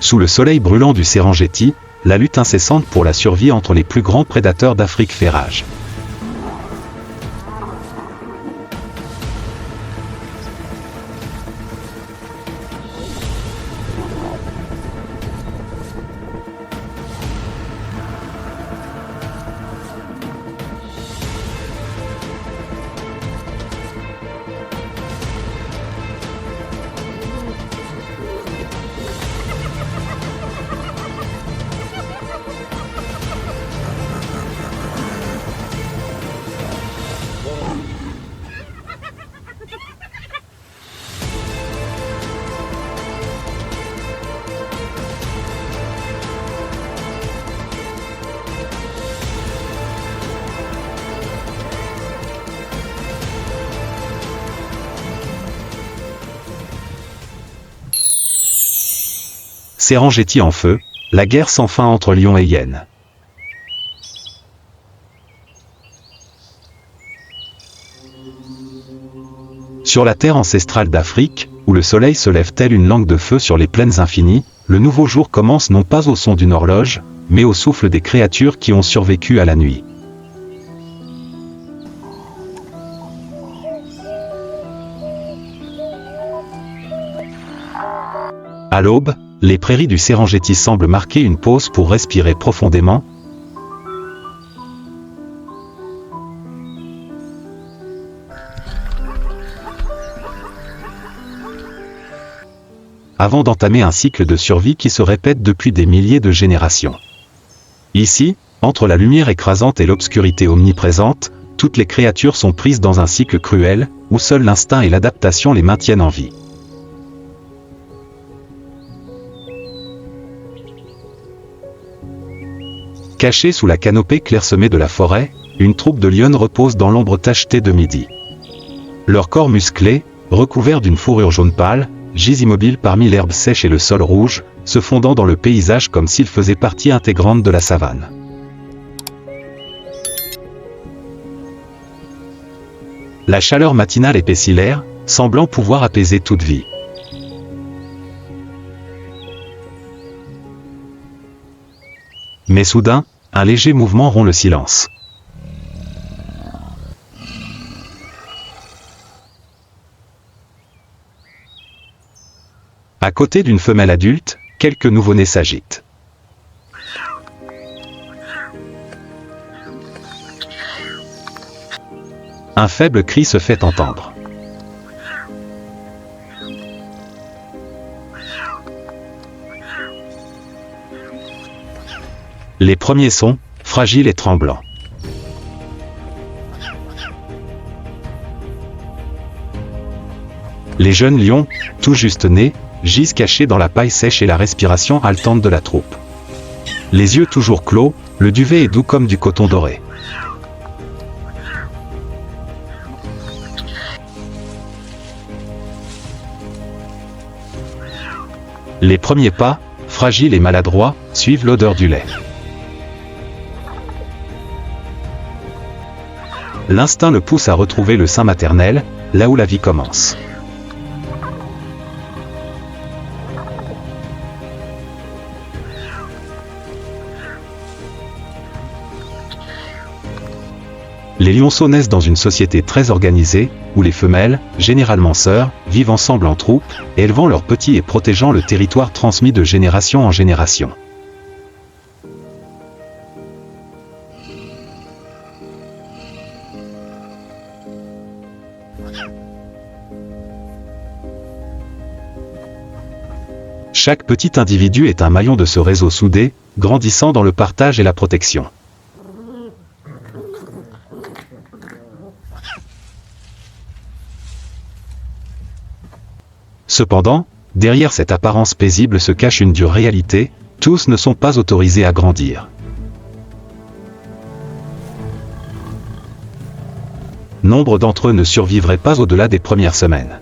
Sous le soleil brûlant du Serengeti, la lutte incessante pour la survie entre les plus grands prédateurs d'Afrique fait rage. Serengeti en feu, la guerre sans fin entre lions et hyènes. Sur la terre ancestrale d'Afrique, où le soleil se lève tel une langue de feu sur les plaines infinies, le nouveau jour commence non pas au son d'une horloge, mais au souffle des créatures qui ont survécu à la nuit. À l'aube, les prairies du Serengeti semblent marquer une pause pour respirer profondément. Avant d'entamer un cycle de survie qui se répète depuis des milliers de générations. Ici, entre la lumière écrasante et l'obscurité omniprésente, toutes les créatures sont prises dans un cycle cruel, où seul l'instinct et l'adaptation les maintiennent en vie. Cachée sous la canopée clairsemée de la forêt, une troupe de lionnes repose dans l'ombre tachetée de midi. Leurs corps musclés, recouverts d'une fourrure jaune pâle, gisent immobiles parmi l'herbe sèche et le sol rouge, se fondant dans le paysage comme s'ils faisaient partie intégrante de la savane. La chaleur matinale épaissit l'air, semblant pouvoir apaiser toute vie. Mais soudain, un léger mouvement rompt le silence. À côté d'une femelle adulte, quelques nouveau-nés s'agitent. Un faible cri se fait entendre. Les premiers sons, fragiles et tremblants. Les jeunes lions, tout juste nés, gisent cachés dans la paille sèche et la respiration haletante de la troupe. Les yeux toujours clos, le duvet est doux comme du coton doré. Les premiers pas, fragiles et maladroits, suivent l'odeur du lait. L'instinct le pousse à retrouver le sein maternel, là où la vie commence. Les lionceaux naissent dans une société très organisée, où les femelles, généralement sœurs, vivent ensemble en troupe, élevant leurs petits et protégeant le territoire transmis de génération en génération. Chaque petit individu est un maillon de ce réseau soudé, grandissant dans le partage et la protection. Cependant, derrière cette apparence paisible se cache une dure réalité, tous ne sont pas autorisés à grandir. Nombre d'entre eux ne survivraient pas au-delà des premières semaines.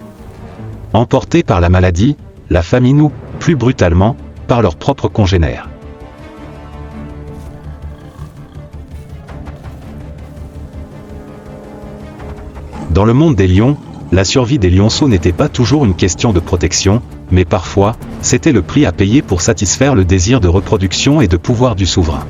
Emportés par la maladie, la famine ou, plus brutalement, par leurs propres congénères. Dans le monde des lions, la survie des lionceaux n'était pas toujours une question de protection, mais parfois, c'était le prix à payer pour satisfaire le désir de reproduction et de pouvoir du souverain.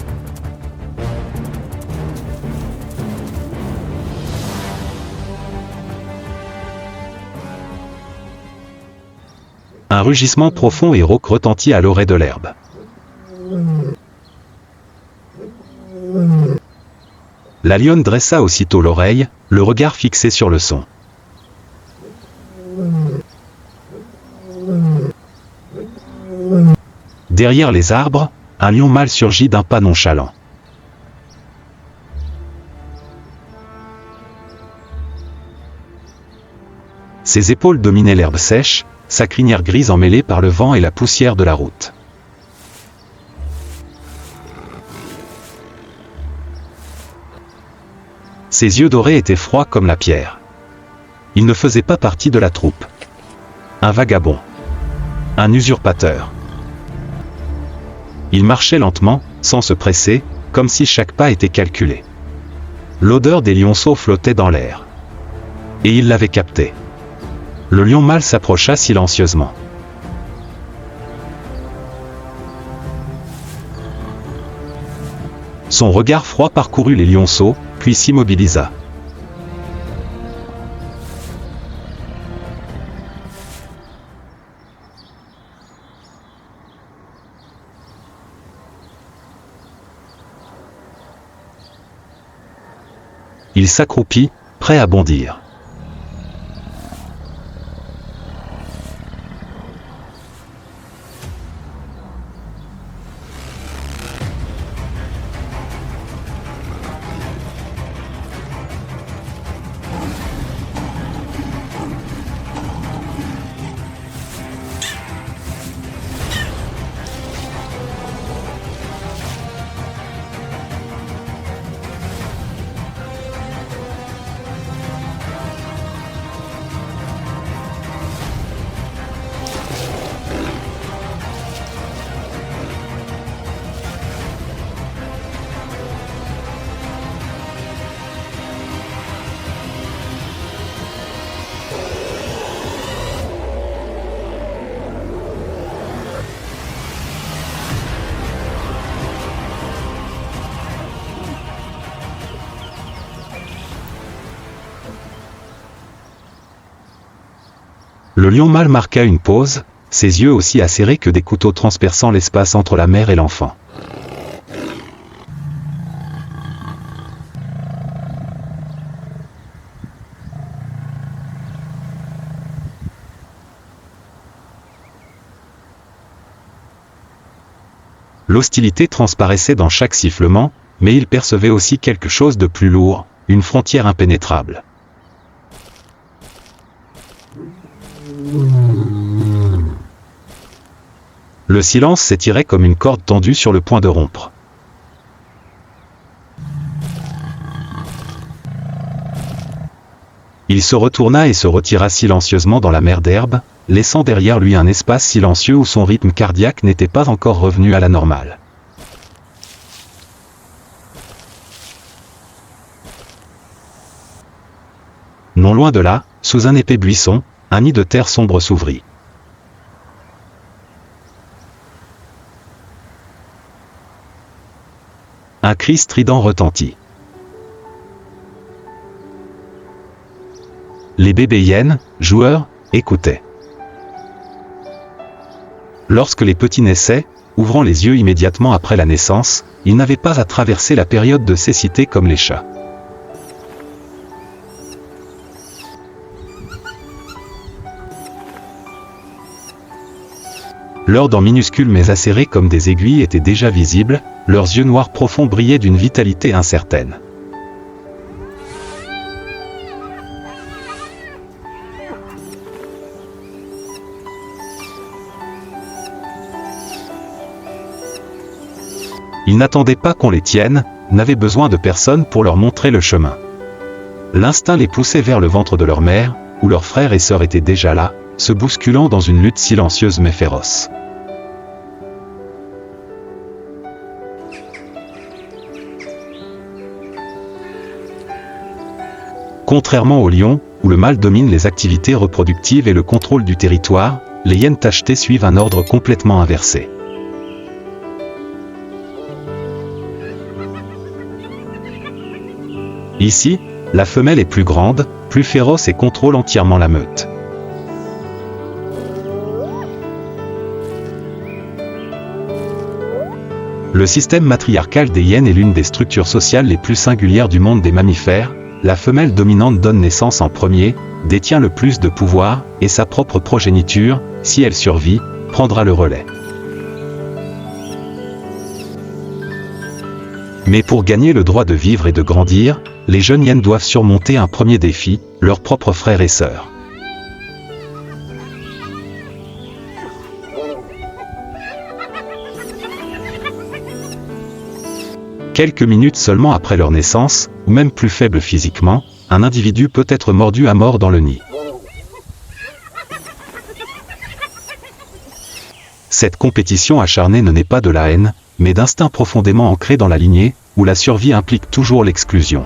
Un rugissement profond et rauque retentit à l'oreille de l'herbe. La lionne dressa aussitôt l'oreille, le regard fixé sur le son. Derrière les arbres, un lion mâle surgit d'un pas nonchalant. Ses épaules dominaient l'herbe sèche, sa crinière grise emmêlée par le vent et la poussière de la route. Ses yeux dorés étaient froids comme la pierre. Il ne faisait pas partie de la troupe. Un vagabond. Un usurpateur. Il marchait lentement, sans se presser, comme si chaque pas était calculé. L'odeur des lionceaux flottait dans l'air. Et il l'avait capté. Le lion mâle s'approcha silencieusement. Son regard froid parcourut les lionceaux, puis s'immobilisa. Il s'accroupit, prêt à bondir. Le lion mâle marqua une pause, ses yeux aussi acérés que des couteaux transperçant l'espace entre la mère et l'enfant. L'hostilité transparaissait dans chaque sifflement, mais il percevait aussi quelque chose de plus lourd, une frontière impénétrable. Le silence s'étirait comme une corde tendue sur le point de rompre. Il se retourna et se retira silencieusement dans la mer d'herbe, laissant derrière lui un espace silencieux où son rythme cardiaque n'était pas encore revenu à la normale. Non loin de là, sous un épais buisson, un nid de terre sombre s'ouvrit. Un cri strident retentit. Les bébés hyènes, joueurs, écoutaient. Lorsque les petits naissaient, ouvrant les yeux immédiatement après la naissance, ils n'avaient pas à traverser la période de cécité comme les chats. Leurs dents minuscules mais acérées comme des aiguilles étaient déjà visibles, leurs yeux noirs profonds brillaient d'une vitalité incertaine. Ils n'attendaient pas qu'on les tienne, n'avaient besoin de personne pour leur montrer le chemin. L'instinct les poussait vers le ventre de leur mère, où leurs frères et sœurs étaient déjà là, se bousculant dans une lutte silencieuse mais féroce. Contrairement au lion, où le mâle domine les activités reproductives et le contrôle du territoire, les hyènes tachetées suivent un ordre complètement inversé. Ici, la femelle est plus grande, plus féroce et contrôle entièrement la meute. Le système matriarcal des hyènes est l'une des structures sociales les plus singulières du monde des mammifères. La femelle dominante donne naissance en premier, détient le plus de pouvoir, et sa propre progéniture, si elle survit, prendra le relais. Mais pour gagner le droit de vivre et de grandir, les jeunes hyènes doivent surmonter un premier défi, leurs propres frères et sœurs. Quelques minutes seulement après leur naissance, ou même plus faible physiquement, un individu peut être mordu à mort dans le nid. Cette compétition acharnée ne naît pas de la haine, mais d'instincts profondément ancrés dans la lignée, où la survie implique toujours l'exclusion.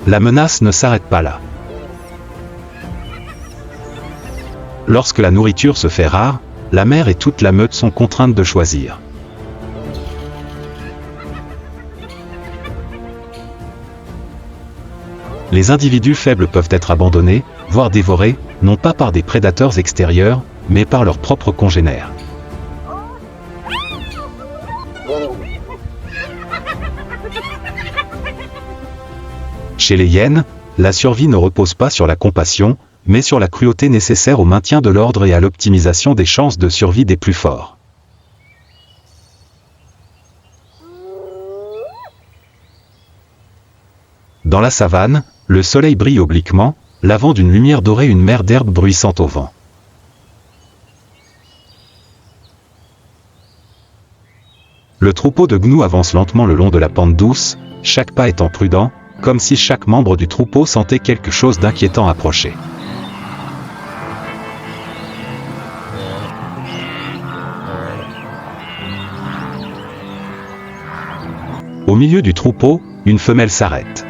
La menace ne s'arrête pas là. Lorsque la nourriture se fait rare, la mère et toute la meute sont contraintes de choisir. Les individus faibles peuvent être abandonnés, voire dévorés, non pas par des prédateurs extérieurs, mais par leurs propres congénères. Chez les hyènes, la survie ne repose pas sur la compassion, mais sur la cruauté nécessaire au maintien de l'ordre et à l'optimisation des chances de survie des plus forts. Dans la savane, le soleil brille obliquement, lavant d'une lumière dorée une mer d'herbe bruissante au vent. Le troupeau de gnous avance lentement le long de la pente douce, chaque pas étant prudent, comme si chaque membre du troupeau sentait quelque chose d'inquiétant approcher. Au milieu du troupeau, une femelle s'arrête.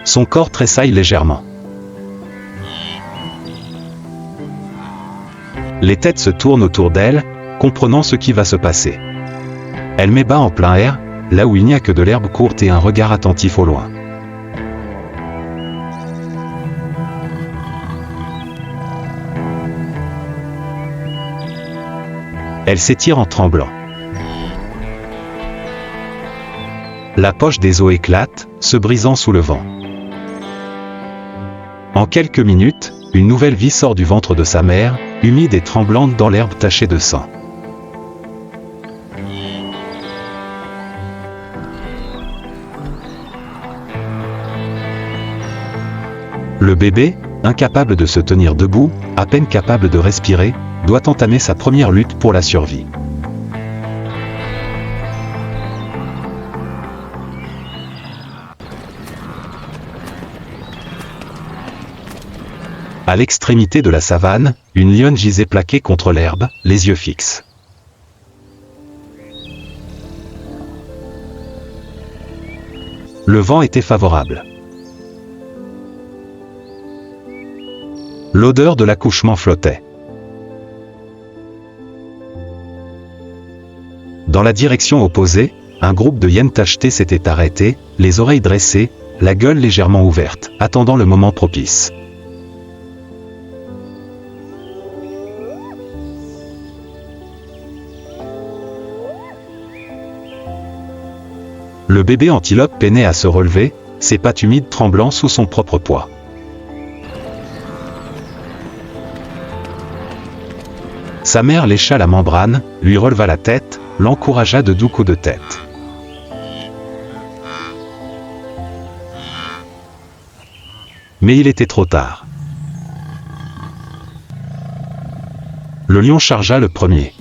Son corps tressaille légèrement. Les têtes se tournent autour d'elle, comprenant ce qui va se passer. Elle met bas en plein air, là où il n'y a que de l'herbe courte et un regard attentif au loin. Elle s'étire en tremblant. La poche des os éclate, se brisant sous le vent. En quelques minutes, une nouvelle vie sort du ventre de sa mère, humide et tremblante dans l'herbe tachée de sang. Le bébé, incapable de se tenir debout, à peine capable de respirer, doit entamer sa première lutte pour la survie. À l'extrémité de la savane, une lionne gisait plaquée contre l'herbe, les yeux fixes. Le vent était favorable. L'odeur de l'accouchement flottait. Dans la direction opposée, un groupe de hyènes tachetées s'était arrêté, les oreilles dressées, la gueule légèrement ouverte, attendant le moment propice. Le bébé antilope peinait à se relever, ses pattes humides tremblant sous son propre poids. Sa mère lécha la membrane, lui releva la tête, l'encouragea de doux coups de tête. Mais il était trop tard. Le lion chargea le premier.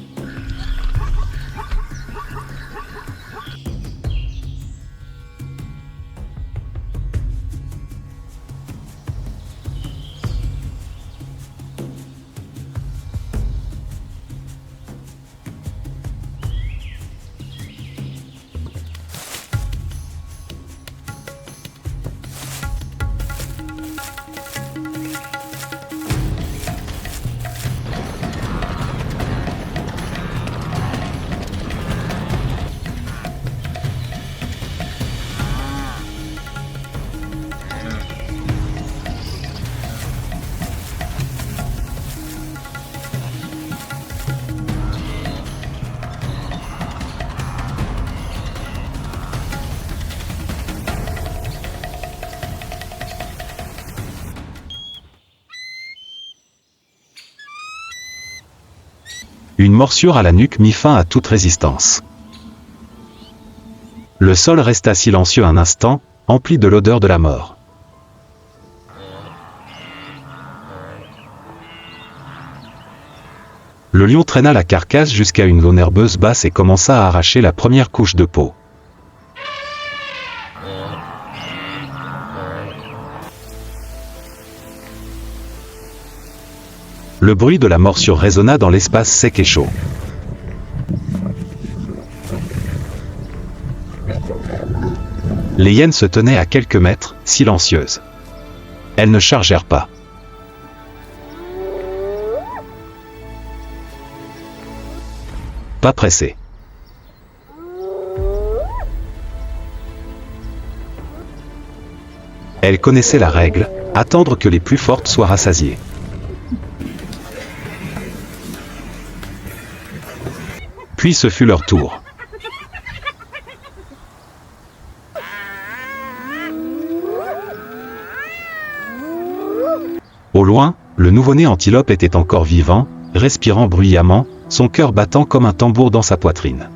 Une morsure à la nuque mit fin à toute résistance. Le sol resta silencieux un instant, empli de l'odeur de la mort. Le lion traîna la carcasse jusqu'à une zone herbeuse basse et commença à arracher la première couche de peau. Le bruit de la morsure résonna dans l'espace sec et chaud. Les hyènes se tenaient à quelques mètres, silencieuses. Elles ne chargèrent pas. Pas pressées. Elles connaissaient la règle, attendre que les plus fortes soient rassasiées. Puis ce fut leur tour. Au loin, le nouveau-né antilope était encore vivant, respirant bruyamment, son cœur battant comme un tambour dans sa poitrine.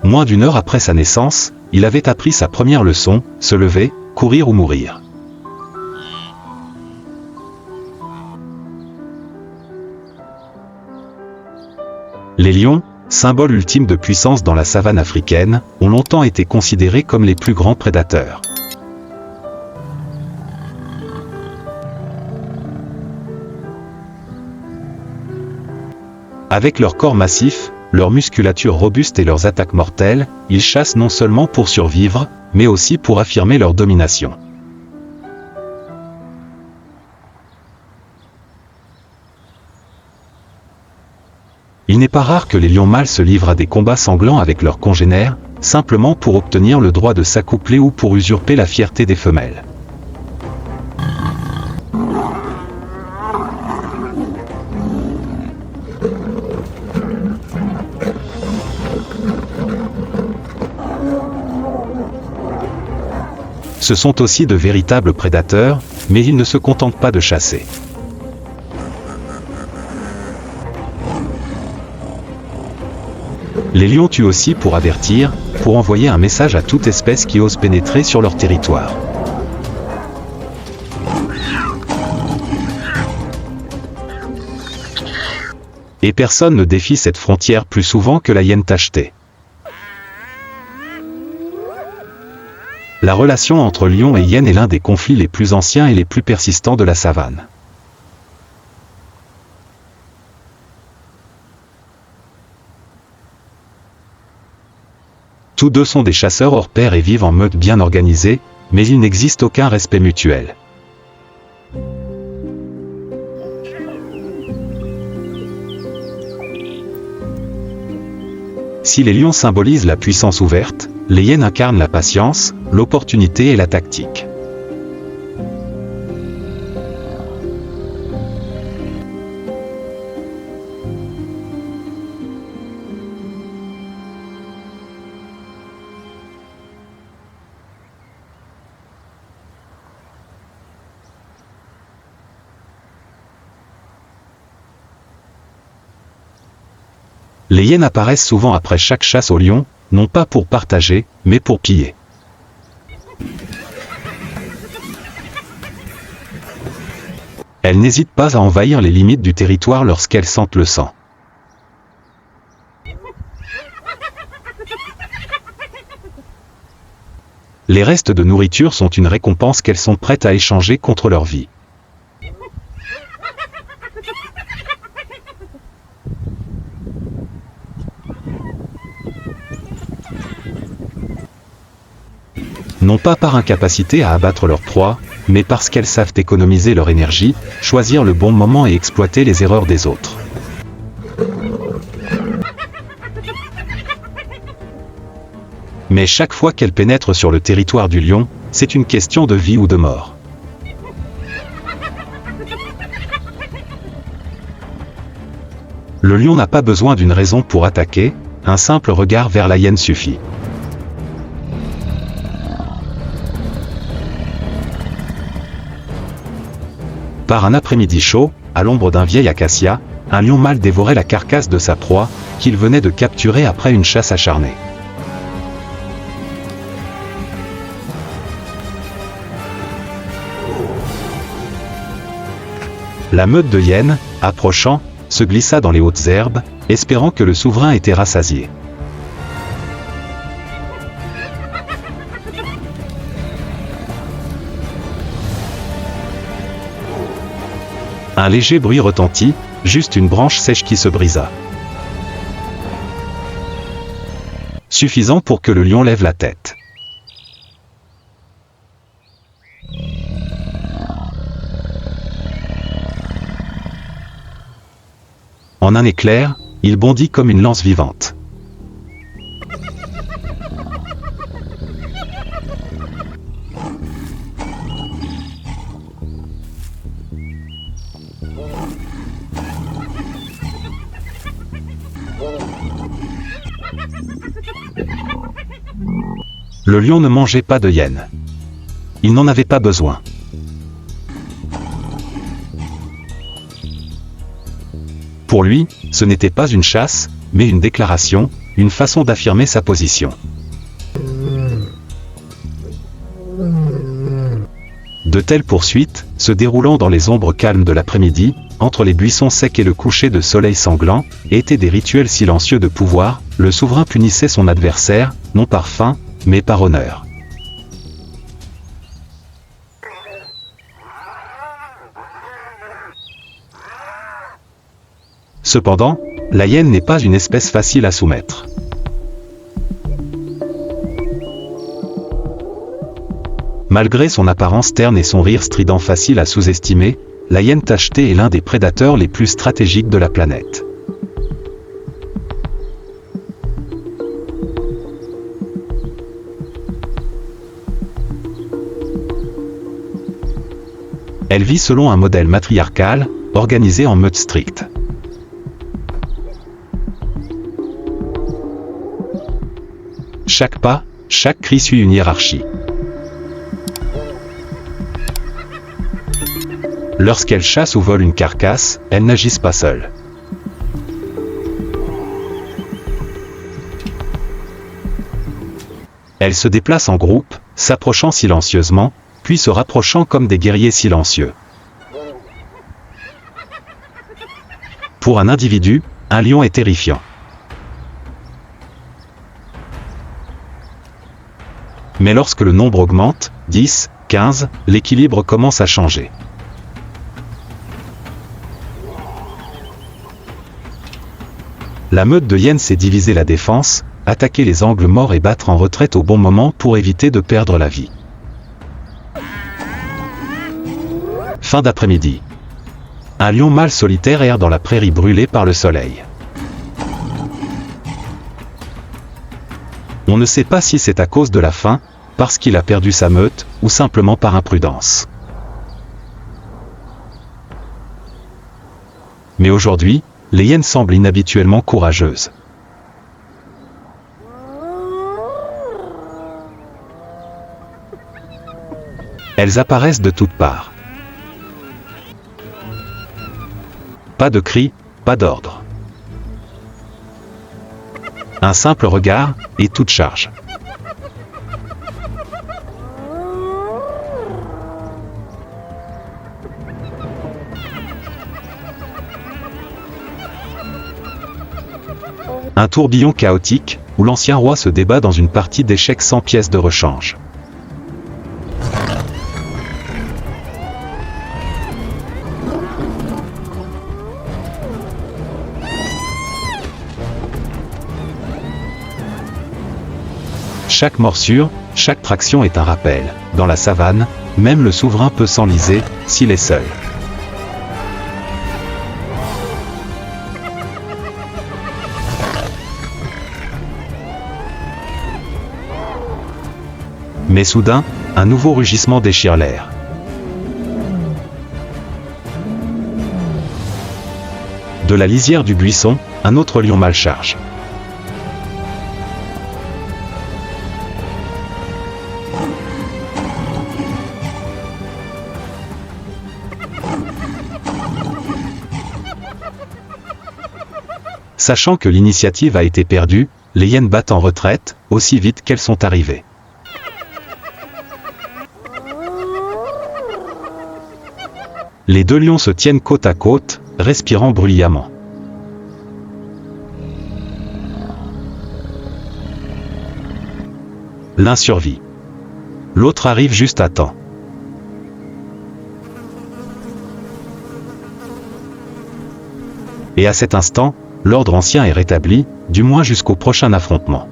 Moins d'une heure après sa naissance, il avait appris sa première leçon, se lever, courir ou mourir. Les lions, symbole ultime de puissance dans la savane africaine, ont longtemps été considérés comme les plus grands prédateurs. Avec leur corps massif, leur musculature robuste et leurs attaques mortelles, ils chassent non seulement pour survivre, mais aussi pour affirmer leur domination. Il n'est pas rare que les lions mâles se livrent à des combats sanglants avec leurs congénères, simplement pour obtenir le droit de s'accoupler ou pour usurper la fierté des femelles. Ce sont aussi de véritables prédateurs, mais ils ne se contentent pas de chasser. Les lions tuent aussi pour avertir, pour envoyer un message à toute espèce qui ose pénétrer sur leur territoire. Et personne ne défie cette frontière plus souvent que la hyène tachetée. La relation entre lion et hyène est l'un des conflits les plus anciens et les plus persistants de la savane. Tous deux sont des chasseurs hors pair et vivent en meute bien organisée, mais il n'existe aucun respect mutuel. Si les lions symbolisent la puissance ouverte, les hyènes incarnent la patience, l'opportunité et la tactique. Les hyènes apparaissent souvent après chaque chasse au lion, non pas pour partager, mais pour piller. Elles n'hésitent pas à envahir les limites du territoire lorsqu'elles sentent le sang. Les restes de nourriture sont une récompense qu'elles sont prêtes à échanger contre leur vie. Non pas par incapacité à abattre leur proie, mais parce qu'elles savent économiser leur énergie, choisir le bon moment et exploiter les erreurs des autres. Mais chaque fois qu'elles pénètrent sur le territoire du lion, c'est une question de vie ou de mort. Le lion n'a pas besoin d'une raison pour attaquer, un simple regard vers la hyène suffit. Par un après-midi chaud, à l'ombre d'un vieil acacia, un lion mâle dévorait la carcasse de sa proie, qu'il venait de capturer après une chasse acharnée. La meute de hyènes, approchant, se glissa dans les hautes herbes, espérant que le souverain était rassasié. Un léger bruit retentit, juste une branche sèche qui se brisa. Suffisant pour que le lion lève la tête. En un éclair, il bondit comme une lance vivante. Le lion ne mangeait pas de hyène. Il n'en avait pas besoin. Pour lui, ce n'était pas une chasse, mais une déclaration, une façon d'affirmer sa position. De telles poursuites, se déroulant dans les ombres calmes de l'après-midi, entre les buissons secs et le coucher de soleil sanglant, étaient des rituels silencieux de pouvoir. Le souverain punissait son adversaire, non par faim, mais par honneur. Cependant, la hyène n'est pas une espèce facile à soumettre. Malgré son apparence terne et son rire strident facile à sous-estimer, la hyène tachetée est l'un des prédateurs les plus stratégiques de la planète. Elle vit selon un modèle matriarcal, organisé en meute stricte. Chaque pas, chaque cri suit une hiérarchie. Lorsqu'elle chasse ou vole une carcasse, elles n'agissent pas seules. Elles se déplacent en groupe, s'approchant silencieusement, puis se rapprochant comme des guerriers silencieux. Pour un individu, un lion est terrifiant. Mais lorsque le nombre augmente, 10, 15, l'équilibre commence à changer. La meute de hyènes s'est divisée la défense, attaquer les angles morts et battre en retraite au bon moment pour éviter de perdre la vie. Fin d'après-midi. Un lion mâle solitaire erre dans la prairie brûlée par le soleil. On ne sait pas si c'est à cause de la faim, parce qu'il a perdu sa meute, ou simplement par imprudence. Mais aujourd'hui, les hyènes semblent inhabituellement courageuses. Elles apparaissent de toutes parts. Pas de cris, pas d'ordre. Un simple regard, et toute charge. Un tourbillon chaotique, où l'ancien roi se débat dans une partie d'échecs sans pièces de rechange. Chaque morsure, chaque traction est un rappel. Dans la savane, même le souverain peut s'enliser, s'il est seul. Mais soudain, un nouveau rugissement déchire l'air. De la lisière du buisson, un autre lion mâle charge. Sachant que l'initiative a été perdue, les hyènes battent en retraite, aussi vite qu'elles sont arrivées. Les deux lions se tiennent côte à côte, respirant bruyamment. L'un survit. L'autre arrive juste à temps. Et à cet instant, l'ordre ancien est rétabli, du moins jusqu'au prochain affrontement.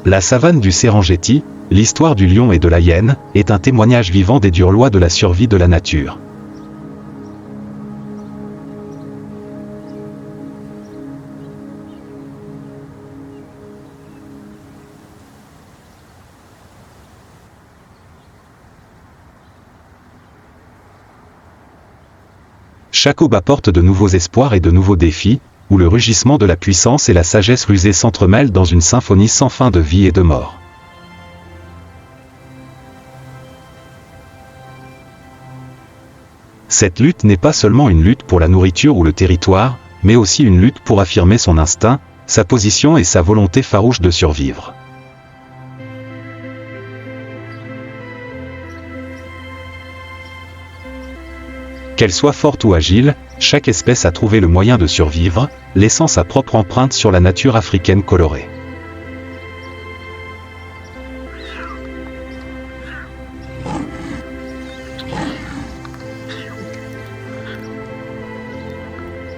La savane du Serengeti, l'histoire du lion et de la hyène, est un témoignage vivant des dures lois de la survie de la nature. Chaque aube apporte de nouveaux espoirs et de nouveaux défis, où le rugissement de la puissance et la sagesse rusée s'entremêlent dans une symphonie sans fin de vie et de mort. Cette lutte n'est pas seulement une lutte pour la nourriture ou le territoire, mais aussi une lutte pour affirmer son instinct, sa position et sa volonté farouche de survivre. Qu'elle soit forte ou agile, chaque espèce a trouvé le moyen de survivre, laissant sa propre empreinte sur la nature africaine colorée.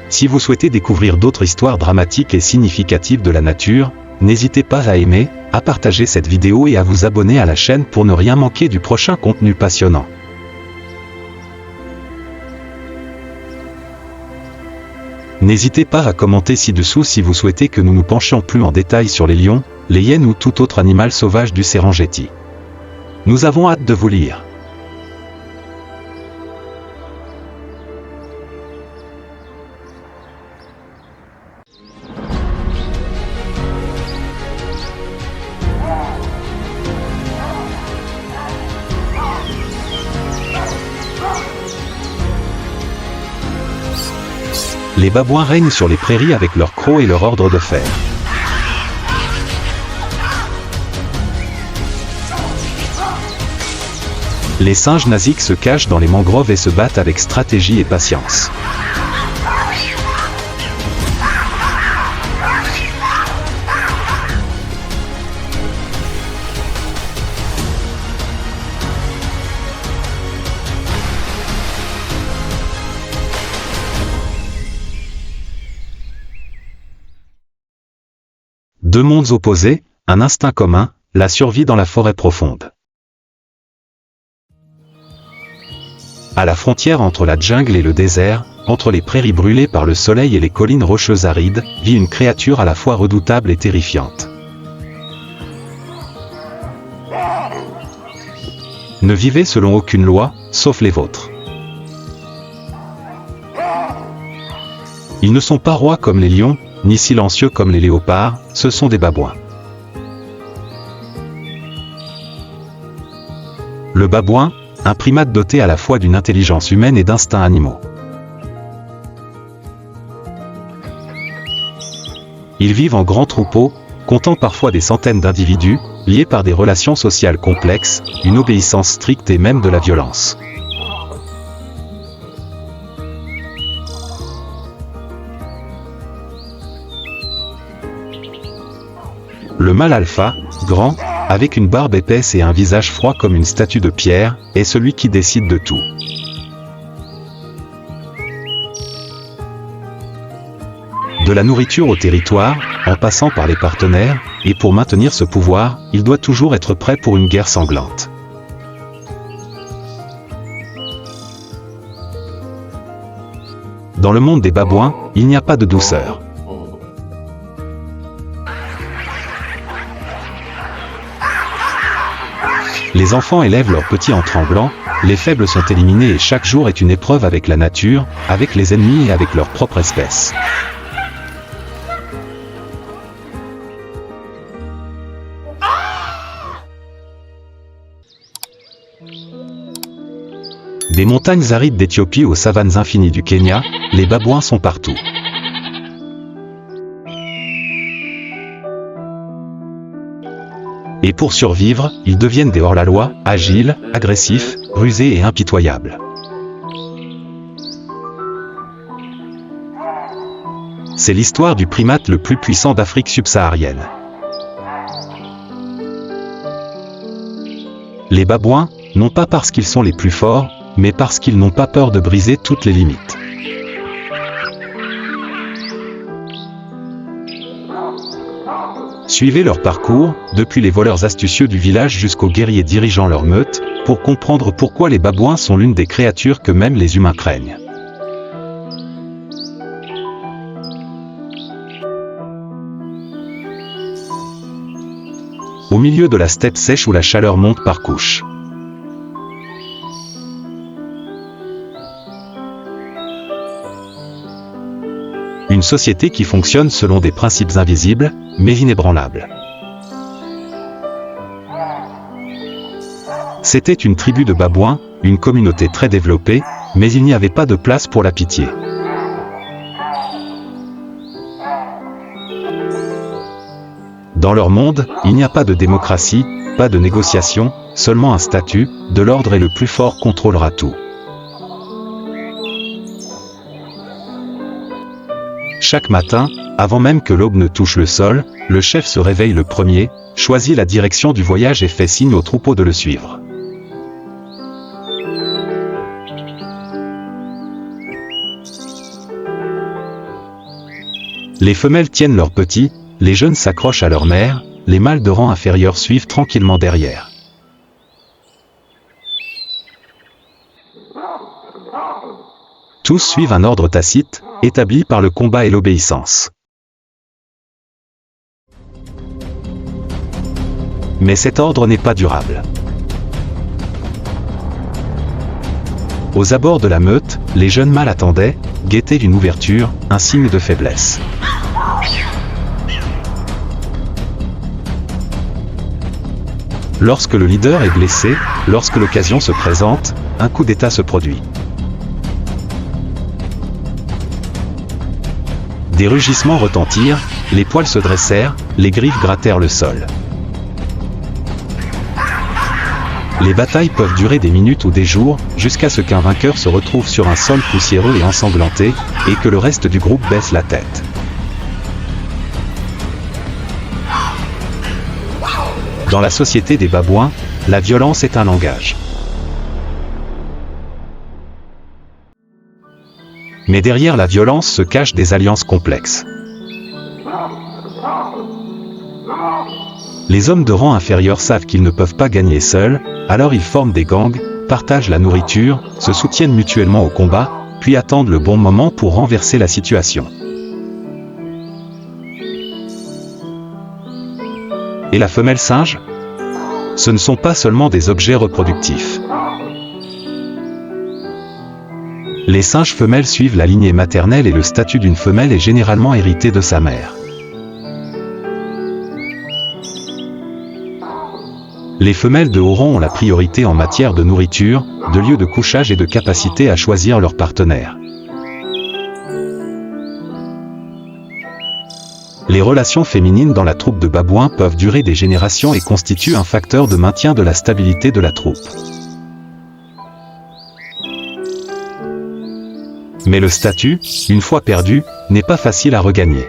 Si vous souhaitez découvrir d'autres histoires dramatiques et significatives de la nature, n'hésitez pas à aimer, à partager cette vidéo et à vous abonner à la chaîne pour ne rien manquer du prochain contenu passionnant. N'hésitez pas à commenter ci-dessous si vous souhaitez que nous nous penchions plus en détail sur les lions, les hyènes ou tout autre animal sauvage du Serengeti. Nous avons hâte de vous lire. Les babouins règnent sur les prairies avec leurs crocs et leur ordre de fer. Les singes nasiques se cachent dans les mangroves et se battent avec stratégie et patience. Deux mondes opposés, un instinct commun, la survie dans la forêt profonde. À la frontière entre la jungle et le désert, entre les prairies brûlées par le soleil et les collines rocheuses arides, vit une créature à la fois redoutable et terrifiante. Ne vivez selon aucune loi, sauf les vôtres. Ils ne sont pas rois comme les lions, ni silencieux comme les léopards, ce sont des babouins. Le babouin, un primate doté à la fois d'une intelligence humaine et d'instincts animaux. Ils vivent en grands troupeaux, comptant parfois des centaines d'individus, liés par des relations sociales complexes, une obéissance stricte et même de la violence. Le mâle alpha, grand, avec une barbe épaisse et un visage froid comme une statue de pierre, est celui qui décide de tout. De la nourriture au territoire, en passant par les partenaires, et pour maintenir ce pouvoir, il doit toujours être prêt pour une guerre sanglante. Dans le monde des babouins, il n'y a pas de douceur. Les enfants élèvent leurs petits en tremblant, les faibles sont éliminés et chaque jour est une épreuve avec la nature, avec les ennemis et avec leur propre espèce. Des montagnes arides d'Éthiopie aux savanes infinies du Kenya, les babouins sont partout. Et pour survivre, ils deviennent des hors-la-loi, agiles, agressifs, rusés et impitoyables. C'est l'histoire du primate le plus puissant d'Afrique subsaharienne. Les babouins, non pas parce qu'ils sont les plus forts, mais parce qu'ils n'ont pas peur de briser toutes les limites. Suivez leur parcours, depuis les voleurs astucieux du village jusqu'aux guerriers dirigeant leur meute, pour comprendre pourquoi les babouins sont l'une des créatures que même les humains craignent. Au milieu de la steppe sèche où la chaleur monte par couches. Une société qui fonctionne selon des principes invisibles, mais inébranlables. C'était une tribu de babouins, une communauté très développée, mais il n'y avait pas de place pour la pitié. Dans leur monde, il n'y a pas de démocratie, pas de négociation, seulement un statut, de l'ordre et le plus fort contrôlera tout. Chaque matin, avant même que l'aube ne touche le sol, le chef se réveille le premier, choisit la direction du voyage et fait signe au troupeau de le suivre. Les femelles tiennent leurs petits, les jeunes s'accrochent à leur mère, les mâles de rang inférieur suivent tranquillement derrière. Tous suivent un ordre tacite, établi par le combat et l'obéissance. Mais cet ordre n'est pas durable. Aux abords de la meute, les jeunes mâles attendaient, guettaient d'une ouverture, un signe de faiblesse. Lorsque le leader est blessé, lorsque l'occasion se présente, un coup d'état se produit. Des rugissements retentirent, les poils se dressèrent, les griffes grattèrent le sol. Les batailles peuvent durer des minutes ou des jours, jusqu'à ce qu'un vainqueur se retrouve sur un sol poussiéreux et ensanglanté, et que le reste du groupe baisse la tête. Dans la société des babouins, la violence est un langage. Mais derrière la violence se cachent des alliances complexes. Les hommes de rang inférieur savent qu'ils ne peuvent pas gagner seuls, alors ils forment des gangs, partagent la nourriture, se soutiennent mutuellement au combat, puis attendent le bon moment pour renverser la situation. Et la femelle singe ? Ce ne sont pas seulement des objets reproductifs. Les singes femelles suivent la lignée maternelle et le statut d'une femelle est généralement hérité de sa mère. Les femelles de haut rang ont la priorité en matière de nourriture, de lieu de couchage et de capacité à choisir leur partenaire. Les relations féminines dans la troupe de babouins peuvent durer des générations et constituent un facteur de maintien de la stabilité de la troupe. Mais le statut, une fois perdu, n'est pas facile à regagner.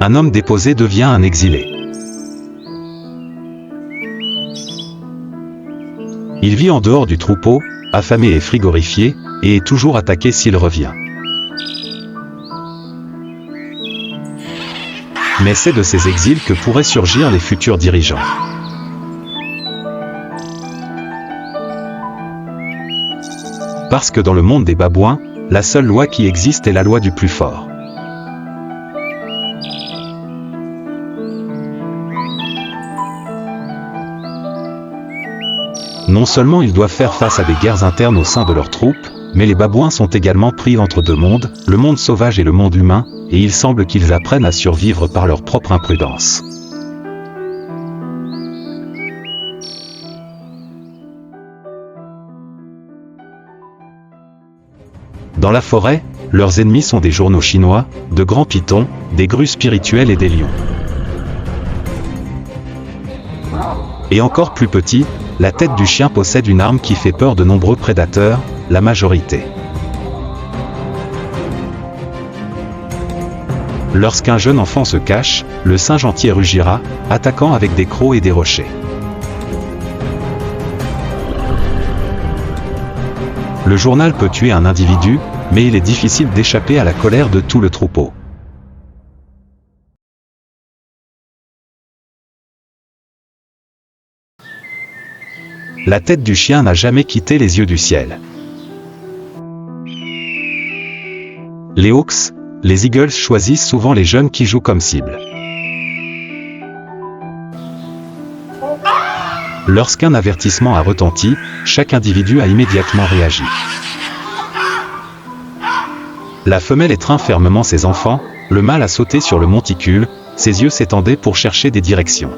Un homme déposé devient un exilé. Il vit en dehors du troupeau, affamé et frigorifié, et est toujours attaqué s'il revient. Mais c'est de ces exils que pourraient surgir les futurs dirigeants. Parce que dans le monde des babouins, la seule loi qui existe est la loi du plus fort. Non seulement ils doivent faire face à des guerres internes au sein de leur troupe, mais les babouins sont également pris entre deux mondes, le monde sauvage et le monde humain, et il semble qu'ils apprennent à survivre par leur propre imprudence. Dans la forêt, leurs ennemis sont des journaux chinois, de grands pythons, des grues spirituelles et des lions. Et encore plus petit, la tête du chien possède une arme qui fait peur de nombreux prédateurs, la majorité. Lorsqu'un jeune enfant se cache, le singe entier rugira, attaquant avec des crocs et des rochers. Le journal peut tuer un individu, mais il est difficile d'échapper à la colère de tout le troupeau. La tête du chien n'a jamais quitté les yeux du ciel. Les Hawks, les Eagles choisissent souvent les jeunes qui jouent comme cible. Lorsqu'un avertissement a retenti, chaque individu a immédiatement réagi. La femelle étreint fermement ses enfants, le mâle a sauté sur le monticule, ses yeux s'étendaient pour chercher des directions.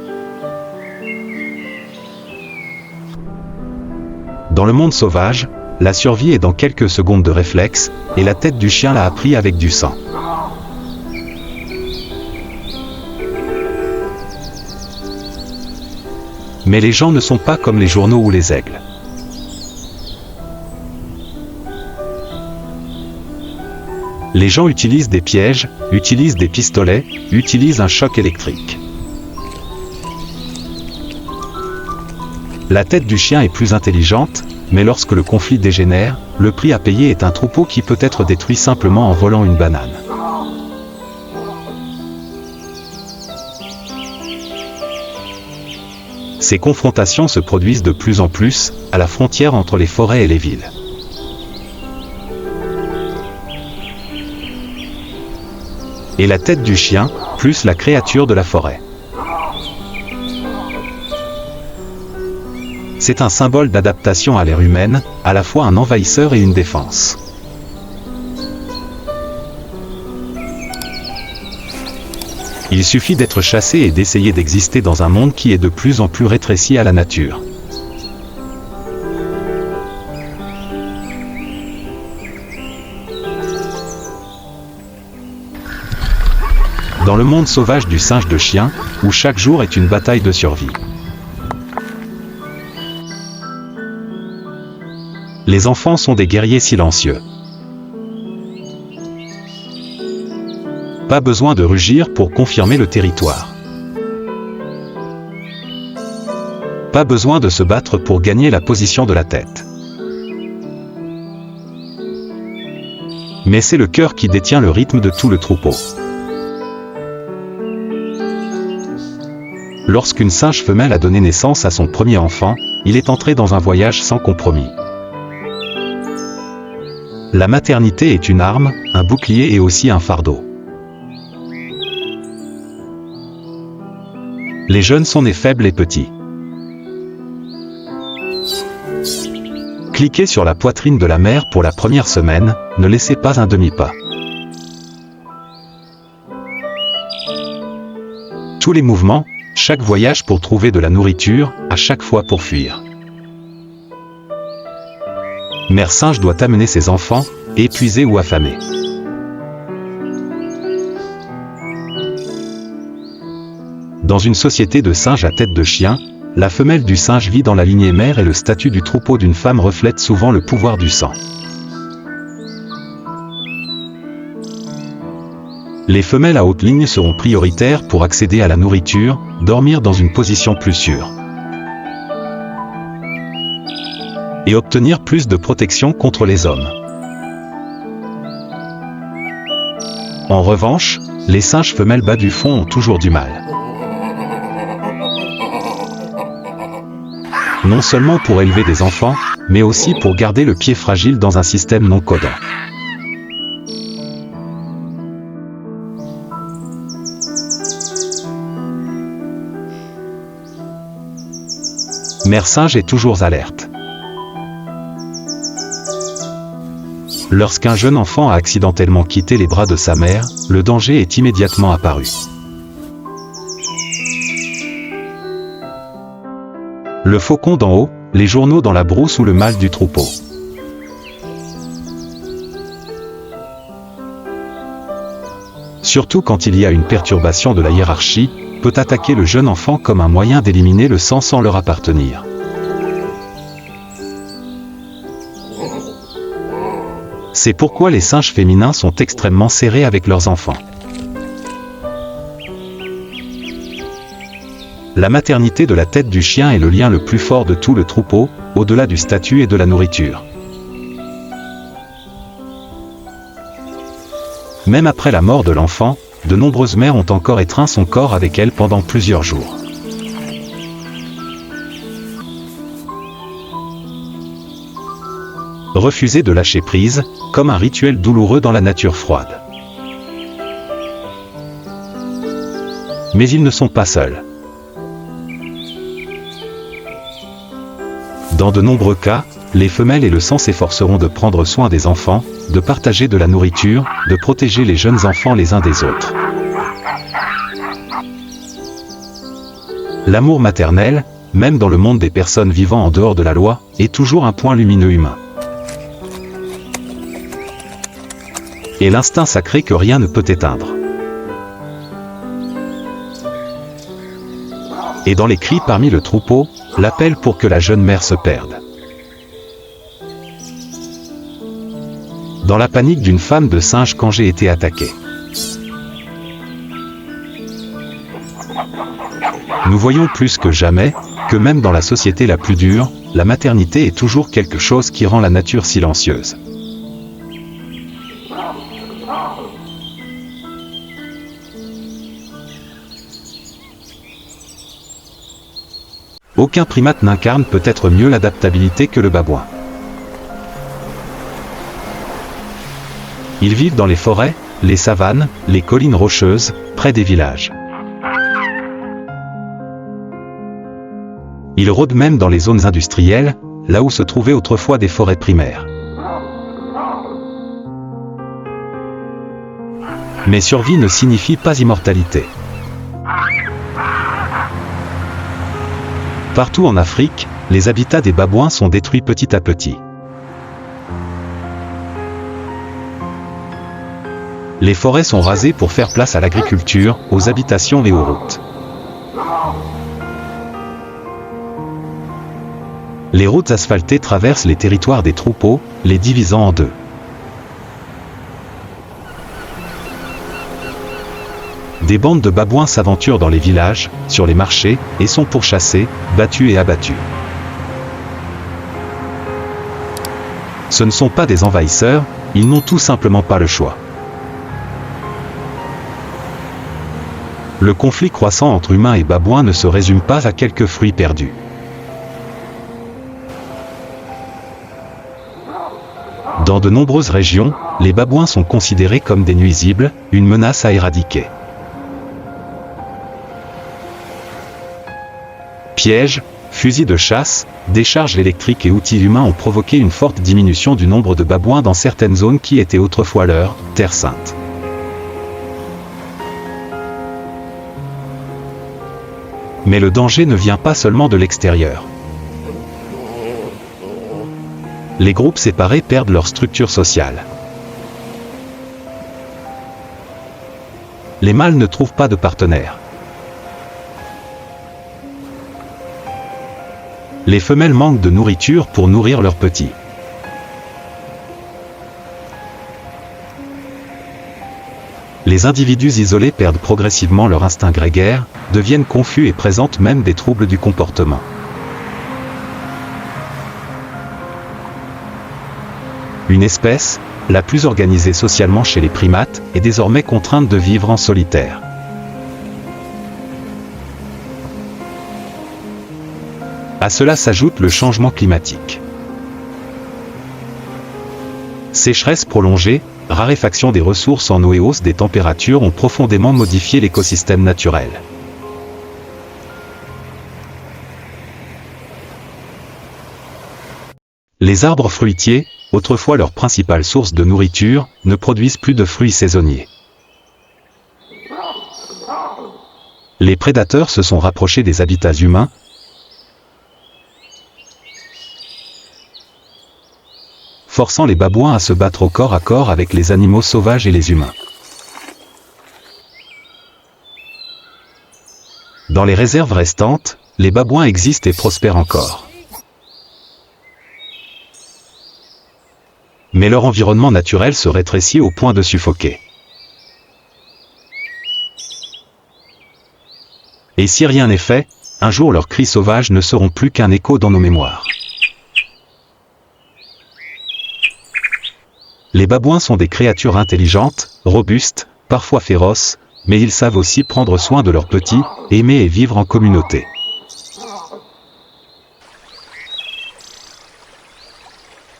Dans le monde sauvage, la survie est dans quelques secondes de réflexe, et la tête du chien l'a appris avec du sang. Mais les gens ne sont pas comme les journaux ou les aigles. Les gens utilisent des pièges, utilisent des pistolets, utilisent un choc électrique. La tête du chien est plus intelligente, mais lorsque le conflit dégénère, le prix à payer est un troupeau qui peut être détruit simplement en volant une banane. Ces confrontations se produisent de plus en plus, à la frontière entre les forêts et les villes. Et la tête du chien, plus la créature de la forêt. C'est un symbole d'adaptation à l'ère humaine, à la fois un envahisseur et une défense. Il suffit d'être chassé et d'essayer d'exister dans un monde qui est de plus en plus rétréci à la nature. Dans le monde sauvage du singe de chien, où chaque jour est une bataille de survie. Les enfants sont des guerriers silencieux. Pas besoin de rugir pour confirmer le territoire. Pas besoin de se battre pour gagner la position de la tête. Mais c'est le cœur qui détient le rythme de tout le troupeau. Lorsqu'une singe femelle a donné naissance à son premier enfant, il est entré dans un voyage sans compromis. La maternité est une arme, un bouclier et aussi un fardeau. Les jeunes sont nés faibles et petits. Cliquez sur la poitrine de la mère pour la première semaine, ne laissez pas un demi-pas. Tous les mouvements, chaque voyage pour trouver de la nourriture, à chaque fois pour fuir. Mère singe doit amener ses enfants, épuisés ou affamés. Dans une société de singes à tête de chien, la femelle du singe vit dans la lignée mère et le statut du troupeau d'une femme reflète souvent le pouvoir du sang. Les femelles à haute ligne seront prioritaires pour accéder à la nourriture, dormir dans une position plus sûre. Et obtenir plus de protection contre les hommes. En revanche, les singes femelles bas du fond ont toujours du mal. Non seulement pour élever des enfants, mais aussi pour garder le pied fragile dans un système non codant. Mère singe est toujours alerte. Lorsqu'un jeune enfant a accidentellement quitté les bras de sa mère, le danger est immédiatement apparu. Le faucon d'en haut, les journaux dans la brousse ou le mâle du troupeau. surtout quand il y a une perturbation de la hiérarchie, peut attaquer le jeune enfant comme un moyen d'éliminer le sang sans leur appartenir. C'est pourquoi les singes féminins sont extrêmement serrés avec leurs enfants. La maternité de la tête du chien est le lien le plus fort de tout le troupeau, au-delà du statut et de la nourriture. Même après la mort de l'enfant, de nombreuses mères ont encore étreint son corps avec elle pendant plusieurs jours. Refuser de lâcher prise, comme un rituel douloureux dans la nature froide. Mais ils ne sont pas seuls. Dans de nombreux cas, les femelles et le sang s'efforceront de prendre soin des enfants, de partager de la nourriture, de protéger les jeunes enfants les uns des autres. L'amour maternel, même dans le monde des personnes vivant en dehors de la loi, est toujours un point lumineux humain. Et l'instinct sacré que rien ne peut éteindre. Et dans les cris parmi le troupeau, l'appel pour que la jeune mère se perde. Dans la panique d'une femme de singe quand j'ai été attaqué. Nous voyons plus que jamais, que même dans la société la plus dure, la maternité est toujours quelque chose qui rend la nature silencieuse. Aucun primate n'incarne peut-être mieux l'adaptabilité que le babouin. Ils vivent dans les forêts, les savanes, les collines rocheuses, près des villages. Ils rôdent même dans les zones industrielles, là où se trouvaient autrefois des forêts primaires. Mais survie ne signifie pas immortalité. Partout en Afrique, les habitats des babouins sont détruits petit à petit. Les forêts sont rasées pour faire place à l'agriculture, aux habitations et aux routes. Les routes asphaltées traversent les territoires des troupeaux, les divisant en deux. Des bandes de babouins s'aventurent dans les villages, sur les marchés, et sont pourchassés, battus et abattus. Ce ne sont pas des envahisseurs, ils n'ont tout simplement pas le choix. Le conflit croissant entre humains et babouins ne se résume pas à quelques fruits perdus. Dans de nombreuses régions, les babouins sont considérés comme des nuisibles, une menace à éradiquer. Pièges, fusils de chasse, décharges électriques et outils humains ont provoqué une forte diminution du nombre de babouins dans certaines zones qui étaient autrefois leur terre sainte. Mais le danger ne vient pas seulement de l'extérieur. Les groupes séparés perdent leur structure sociale. Les mâles ne trouvent pas de partenaires. Les femelles manquent de nourriture pour nourrir leurs petits. Les individus isolés perdent progressivement leur instinct grégaire, deviennent confus et présentent même des troubles du comportement. Une espèce, la plus organisée socialement chez les primates, est désormais contrainte de vivre en solitaire. À cela s'ajoute le changement climatique. Sécheresse prolongée, raréfaction des ressources en eau et hausse des températures ont profondément modifié l'écosystème naturel. Les arbres fruitiers, autrefois leur principale source de nourriture, ne produisent plus de fruits saisonniers. Les prédateurs se sont rapprochés des habitats humains, forçant les babouins à se battre au corps à corps avec les animaux sauvages et les humains. Dans les réserves restantes, les babouins existent et prospèrent encore. Mais leur environnement naturel se rétrécit au point de suffoquer. Et si rien n'est fait, un jour leurs cris sauvages ne seront plus qu'un écho dans nos mémoires. Les babouins sont des créatures intelligentes, robustes, parfois féroces, mais ils savent aussi prendre soin de leurs petits, aimer et vivre en communauté.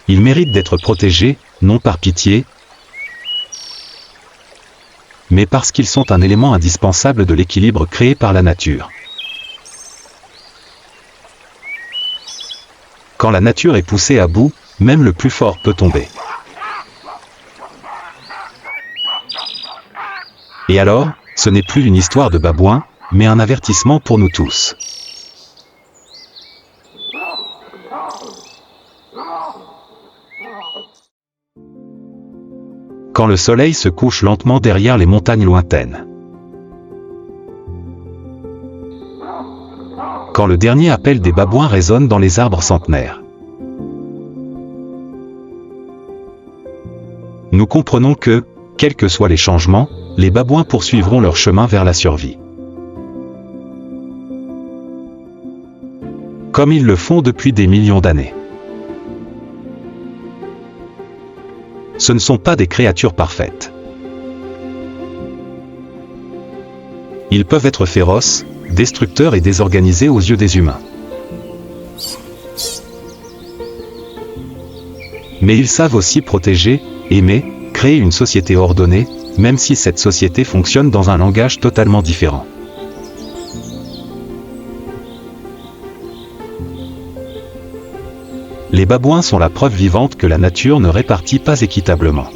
Ils méritent d'être protégés, non par pitié, mais parce qu'ils sont un élément indispensable de l'équilibre créé par la nature. Quand la nature est poussée à bout, même le plus fort peut tomber. Et alors, ce n'est plus une histoire de babouins, mais un avertissement pour nous tous. Quand le soleil se couche lentement derrière les montagnes lointaines. Quand le dernier appel des babouins résonne dans les arbres centenaires. Nous comprenons que, quels que soient les changements, les babouins poursuivront leur chemin vers la survie. Comme ils le font depuis des millions d'années. Ce ne sont pas des créatures parfaites. Ils peuvent être féroces, destructeurs et désorganisés aux yeux des humains. Mais ils savent aussi protéger, aimer, créer une société ordonnée, même si cette société fonctionne dans un langage totalement différent. Les babouins sont la preuve vivante que la nature ne répartit pas équitablement.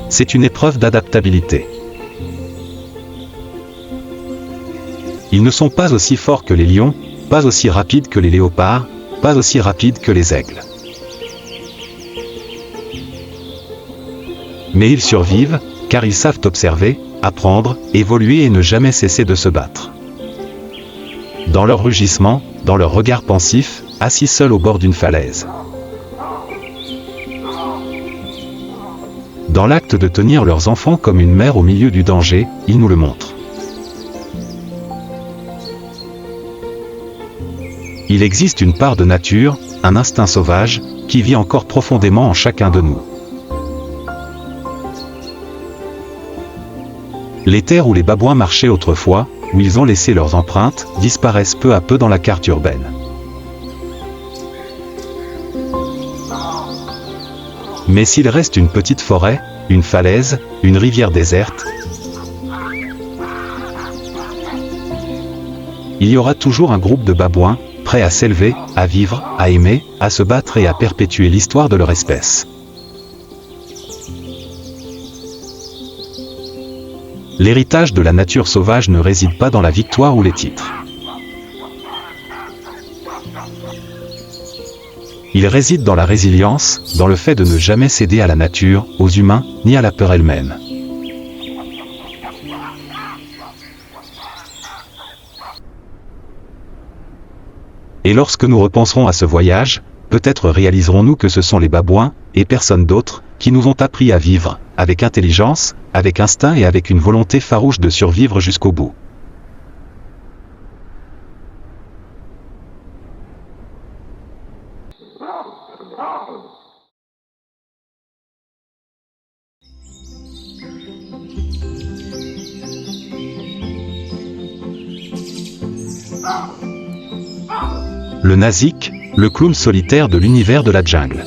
C'est une épreuve d'adaptabilité. Ils ne sont pas aussi forts que les lions, pas aussi rapides que les léopards, pas aussi rapides que les aigles. Mais ils survivent, car ils savent observer, apprendre, évoluer et ne jamais cesser de se battre. Dans leur rugissement, dans leur regard pensif, assis seuls au bord d'une falaise. Dans l'acte de tenir leurs enfants comme une mère au milieu du danger, ils nous le montrent. Il existe une part de nature, un instinct sauvage, qui vit encore profondément en chacun de nous. Les terres où les babouins marchaient autrefois, où ils ont laissé leurs empreintes, disparaissent peu à peu dans la carte urbaine. Mais s'il reste une petite forêt, une falaise, une rivière déserte, il y aura toujours un groupe de babouins, prêts à s'élever, à vivre, à aimer, à se battre et à perpétuer l'histoire de leur espèce. L'héritage de la nature sauvage ne réside pas dans la victoire ou les titres. Il réside dans la résilience, dans le fait de ne jamais céder à la nature, aux humains, ni à la peur elle-même. Et lorsque nous repenserons à ce voyage, peut-être réaliserons-nous que ce sont les babouins, et personne d'autre, qui nous ont appris à vivre, avec intelligence, avec instinct et avec une volonté farouche de survivre jusqu'au bout. Le Nazik, le clown solitaire de l'univers de la jungle.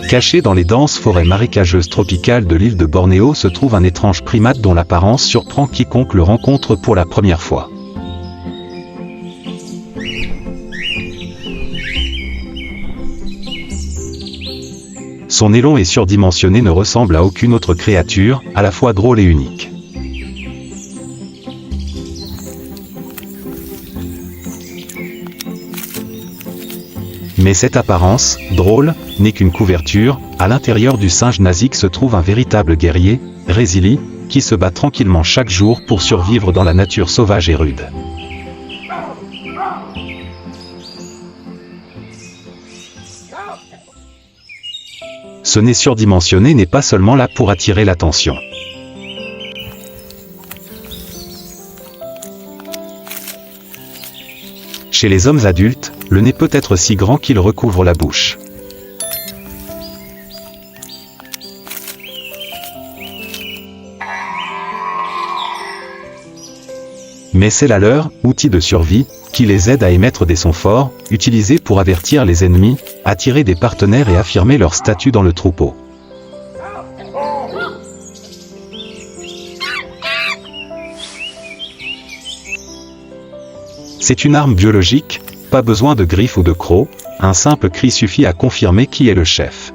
Caché dans les denses forêts marécageuses tropicales de l'île de Bornéo se trouve un étrange primate dont l'apparence surprend quiconque le rencontre pour la première fois. Son élan est surdimensionné, ne ressemble à aucune autre créature, à la fois drôle et unique. Mais cette apparence, drôle, n'est qu'une couverture. À l'intérieur du singe Nazik se trouve un véritable guerrier, Rézili, qui se bat tranquillement chaque jour pour survivre dans la nature sauvage et rude. Ce nez surdimensionné n'est pas seulement là pour attirer l'attention. Chez les hommes adultes, le nez peut être si grand qu'il recouvre la bouche. Mais c'est la leur, outil de survie, qui les aide à émettre des sons forts, utilisés pour avertir les ennemis, attirer des partenaires et affirmer leur statut dans le troupeau. C'est une arme biologique, pas besoin de griffes ou de crocs, un simple cri suffit à confirmer qui est le chef.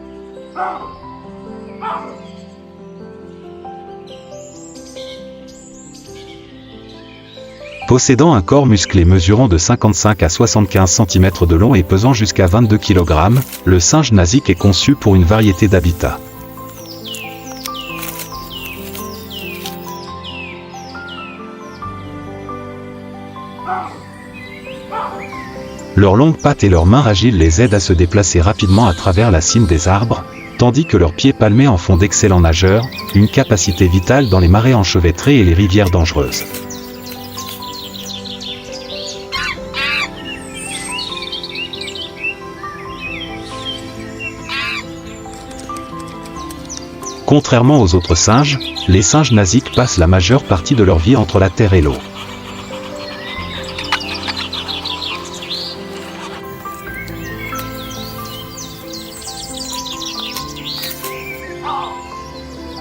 Possédant un corps musclé mesurant de 55 à 75 cm de long et pesant jusqu'à 22 kg, le singe Nazik est conçu pour une variété d'habitats. Leurs longues pattes et leurs mains agiles les aident à se déplacer rapidement à travers la cime des arbres, tandis que leurs pieds palmés en font d'excellents nageurs, une capacité vitale dans les marais enchevêtrés et les rivières dangereuses. Contrairement aux autres singes, les singes Nazik passent la majeure partie de leur vie entre la terre et l'eau.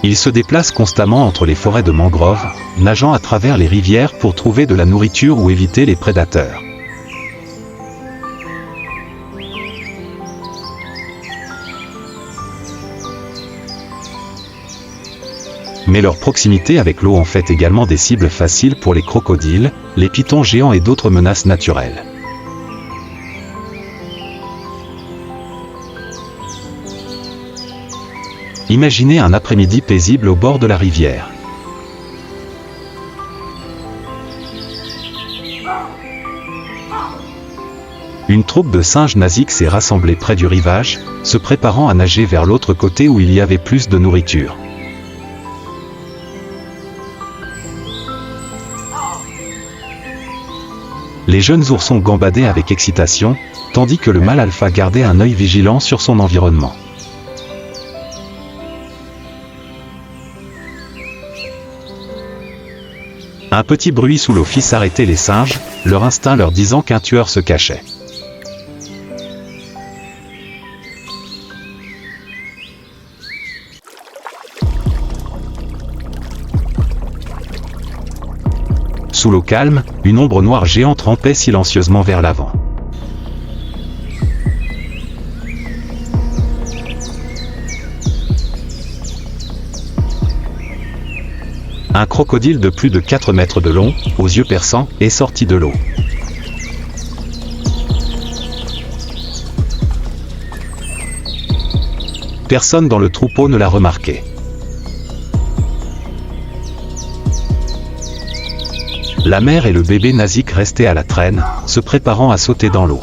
Ils se déplacent constamment entre les forêts de mangroves, nageant à travers les rivières pour trouver de la nourriture ou éviter les prédateurs. Mais leur proximité avec l'eau en fait également des cibles faciles pour les crocodiles, les pythons géants et d'autres menaces naturelles. Imaginez un après-midi paisible au bord de la rivière. Une troupe de singes Nazik s'est rassemblée près du rivage, se préparant à nager vers l'autre côté où il y avait plus de nourriture. Les jeunes oursons gambadaient avec excitation, tandis que le mâle alpha gardait un œil vigilant sur son environnement. Un petit bruit sous l'eau fit s'arrêter les singes, leur instinct leur disant qu'un tueur se cachait. Sous l'eau calme, une ombre noire géante rampait silencieusement vers l'avant. Un crocodile de plus de 4 mètres de long, aux yeux perçants, est sorti de l'eau. Personne dans le troupeau ne l'a remarqué. La mère et le bébé Nazik restaient à la traîne, se préparant à sauter dans l'eau.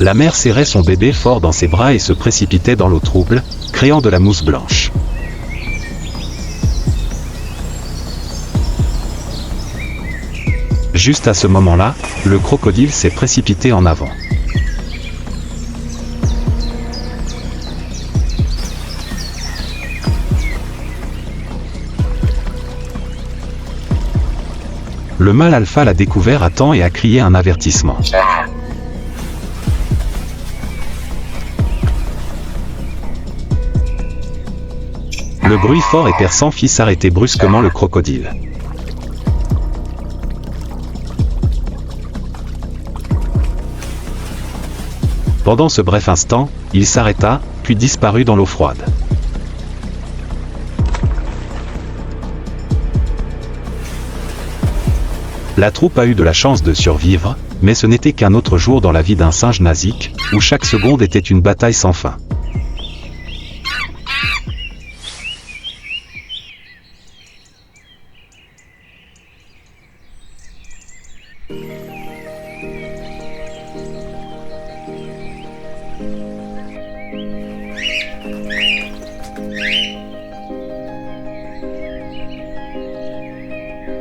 La mère serrait son bébé fort dans ses bras et se précipitait dans l'eau trouble, créant de la mousse blanche. Juste à ce moment-là, le crocodile s'est précipité en avant. Le mâle alpha l'a découvert à temps et a crié un avertissement. Le bruit fort et perçant fit s'arrêter brusquement le crocodile. Pendant ce bref instant, il s'arrêta, puis disparut dans l'eau froide. La troupe a eu de la chance de survivre, mais ce n'était qu'un autre jour dans la vie d'un singe nazik, où chaque seconde était une bataille sans fin.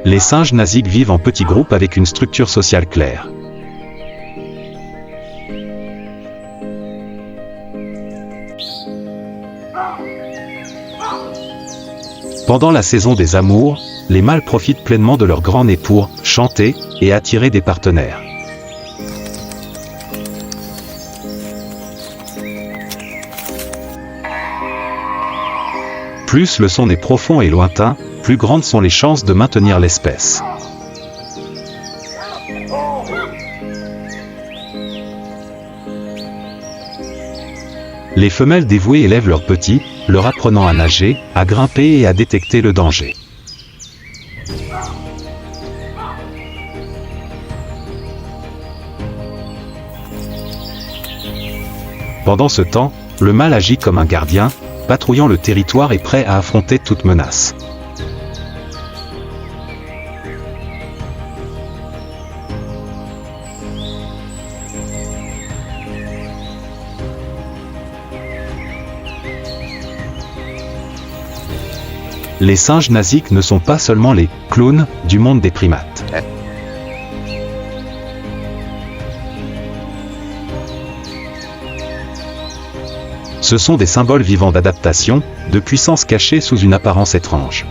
Les singes naziks vivent en petits groupes avec une structure sociale claire. Pendant la saison des amours, les mâles profitent pleinement de leur grand nez pour chanter et attirer des partenaires. Plus le son est profond et lointain, plus grandes sont les chances de maintenir l'espèce. Les femelles dévouées élèvent leurs petits, leur apprenant à nager, à grimper et à détecter le danger. Pendant ce temps, le mâle agit comme un gardien, patrouillant le territoire et prêt à affronter toute menace. Les singes naziks ne sont pas seulement les « clowns » du monde des primates. Ce sont des symboles vivants d'adaptation, de puissance cachée sous une apparence étrange.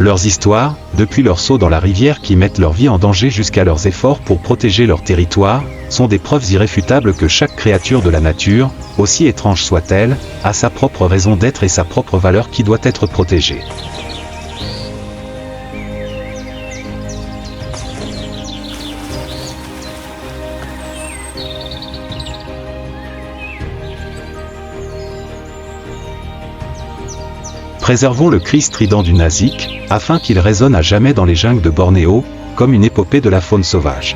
Leurs histoires, depuis leur saut dans la rivière qui mettent leur vie en danger jusqu'à leurs efforts pour protéger leur territoire, sont des preuves irréfutables que chaque créature de la nature, aussi étrange soit-elle, a sa propre raison d'être et sa propre valeur qui doit être protégée. Préservons le cri strident du nazik, afin qu'il résonne à jamais dans les jungles de Bornéo, comme une épopée de la faune sauvage.